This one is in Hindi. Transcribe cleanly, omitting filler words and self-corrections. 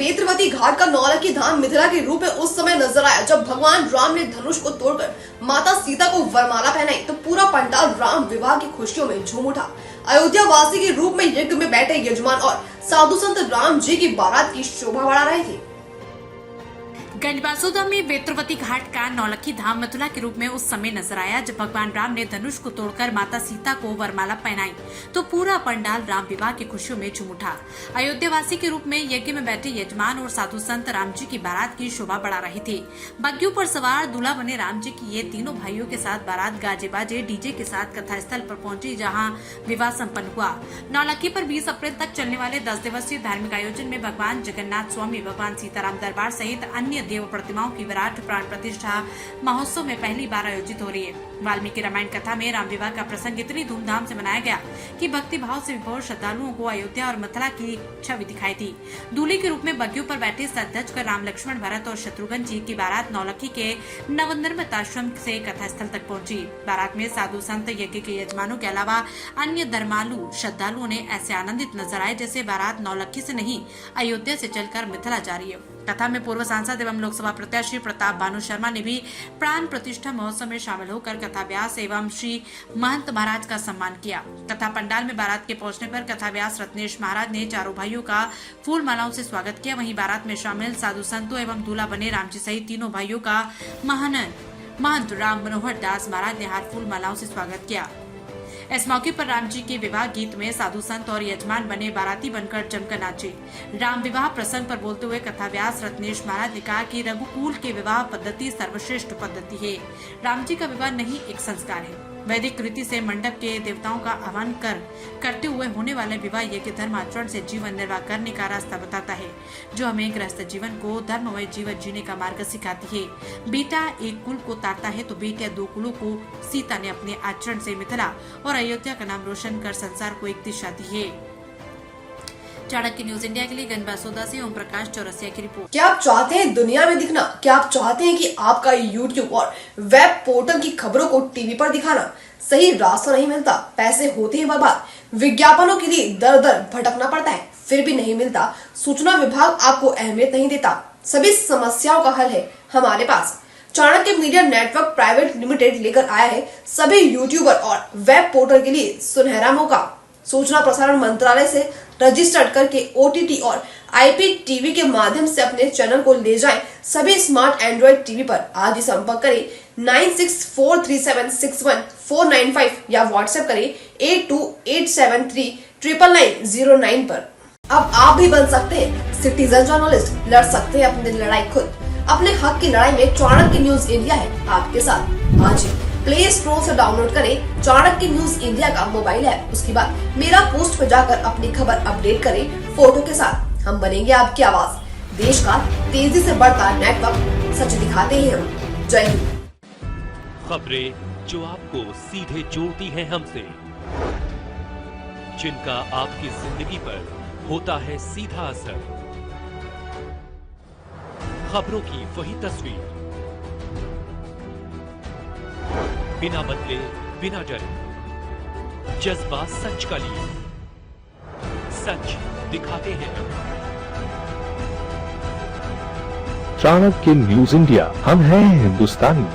वेत्रवती घाट का नौलखी धाम मिथिला के रूप में उस समय नजर आया जब भगवान राम ने धनुष को तोड़कर माता सीता को वरमाला पहनाई तो पूरा पंडाल राम विवाह की खुशियों में झूम उठा। अयोध्या वासी के रूप में यज्ञ में बैठे यजमान और साधु संत राम जी की बारात की शोभा बढ़ा रहे थे। गंजबासोदा में वेत्रवती घाट का नौलखी धाम मिथिला के रूप में उस समय नजर आया जब भगवान राम ने धनुष को तोड़कर माता सीता को वरमाला पहनाई तो पूरा पंडाल राम विवाह की खुशियों में झूम उठा। अयोध्या वासी के रूप में यज्ञ में बैठे यजमान और साधु संत राम जी की बारात की शोभा बढ़ा रहे थे। बग्घियों पर सवार दूल्हा बने राम जी की ये तीनों भाइयों के साथ बारात गाजे बाजे डीजे के साथ कथा स्थल पर पहुंची जहाँ विवाह सम्पन्न हुआ। नौलखी पर 20 अप्रैल तक चलने वाले 10 दिवसीय धार्मिक आयोजन में भगवान जगन्नाथ स्वामी, भगवान सीताराम दरबार सहित अन्य देव प्रतिमाओं की विराट प्राण प्रतिष्ठा महोत्सव में पहली बार आयोजित हो रही है। वाल्मीकि रामायण कथा में राम विवाह का प्रसंग इतनी धूमधाम से मनाया गया कि भक्ति भाव से विभोर श्रद्धालुओं को अयोध्या और मथुरा की छवि दिखाई दी। दूल्हे के रूप में बग्घियों पर बैठे सज धज कर राम, लक्ष्मण, भरत और शत्रुघ्न जी की बारात नौलखी के नवनिर्मित आश्रम से कथा स्थल तक पहुंची। बारात में साधु संत, यज्ञ के यजमानों के अलावा अन्य धर्मालु श्रद्धालुओं ने ऐसे आनंदित नजर आए जैसे बारात नौलखी से नहीं अयोध्या से चलकर मिथिला जा रही है। कथा में पूर्व सांसद एवं लोकसभा प्रत्याशी प्रताप भानु शर्मा ने भी प्राण प्रतिष्ठा महोत्सव में शामिल होकर कथा व्यास एवं श्री महंत महाराज का सम्मान किया। कथा पंडाल में बारात के पहुंचने पर कथा व्यास रत्नेश महाराज ने चारों भाइयों का फूल मालाओं से स्वागत किया। वहीं बारात में शामिल साधु संतों एवं दूल्हा बने राम जी सहित तीनों भाइयों का महंत राम मनोहर दास महाराज ने हार फूल मालाओं से स्वागत किया। इस मौके पर राम जी के विवाह गीत में साधु संत और यजमान बने बाराती बनकर जमकर नाचे। राम विवाह प्रसंग पर बोलते हुए कथा व्यास रत्नेश महाराज ने कहा कि रघुकुल के विवाह पद्धति सर्वश्रेष्ठ पद्धति है। राम जी का विवाह नहीं एक संस्कार है। वैदिक रीति से मंडप के देवताओं का आह्वान करते हुए होने वाले विवाह यज्ञ धर्म आचरण से जीवन निर्वाह करने का रास्ता बताता है, जो हमें गृहस्थ जीवन को धर्ममय जीवन जीने का मार्ग सिखाती है। बेटा एक कुल को तारता है तो बेटियां 2 कुलों को। सीता ने अपने आचरण से मिथिला और अयोध्या का नाम रोशन कर संसार को एक दिशा दी है। चाणक्य न्यूज इंडिया के लिए गंजबासौदा से ओम प्रकाश चौरसिया की रिपोर्ट। क्या आप चाहते हैं दुनिया में दिखना? क्या आप चाहते हैं कि आपका यूट्यूब और वेब पोर्टल की खबरों को टीवी पर दिखाना? सही रास्ता नहीं मिलता, पैसे होते हैं बर्बाद, विज्ञापनों के लिए दर दर भटकना पड़ता है, फिर भी नहीं मिलता, सूचना विभाग आपको अहमियत नहीं देता। सभी समस्याओं का हल है हमारे पास। Chanakya media network private limited लेकर आया है सभी यूट्यूबर और वेब पोर्टल के लिए सुनहरा मौका। सूचना प्रसारण मंत्रालय से रजिस्टर्ड करके OTT और IPTV के माध्यम से अपने चैनल को ले जाएं सभी स्मार्ट एंड्रॉइड टीवी पर। आज ही संपर्क करें 9643761495 या व्हाट्सएप करें 8287399909 पर। अब आप भी बन सकते हैं सिटीजन जर्नलिस्ट, लड़ सकते हैं अपनी लड़ाई खुद। अपने हक की लड़ाई में चाणक्य न्यूज इंडिया है आपके साथ। आज ही प्ले स्टोर से डाउनलोड करें चाणक्य न्यूज इंडिया का मोबाइल ऐप। उसके बाद मेरा पोस्ट पर जाकर अपनी खबर अपडेट करें फोटो के साथ। हम बनेंगे आपकी आवाज। देश का तेजी से बढ़ता नेटवर्क, सच दिखाते हैं हम। जय हिंद। खबरें जो आपको सीधे जोड़ती हैं हमसे, जिनका आपकी जिंदगी पर होता है सीधा असर। खबरों की वही तस्वीर, बिना बदले बिना डरे, जज्बा सच का लिए, सच दिखाते हैं। चाणक्य न्यूज इंडिया, हम हैं हिंदुस्तानी।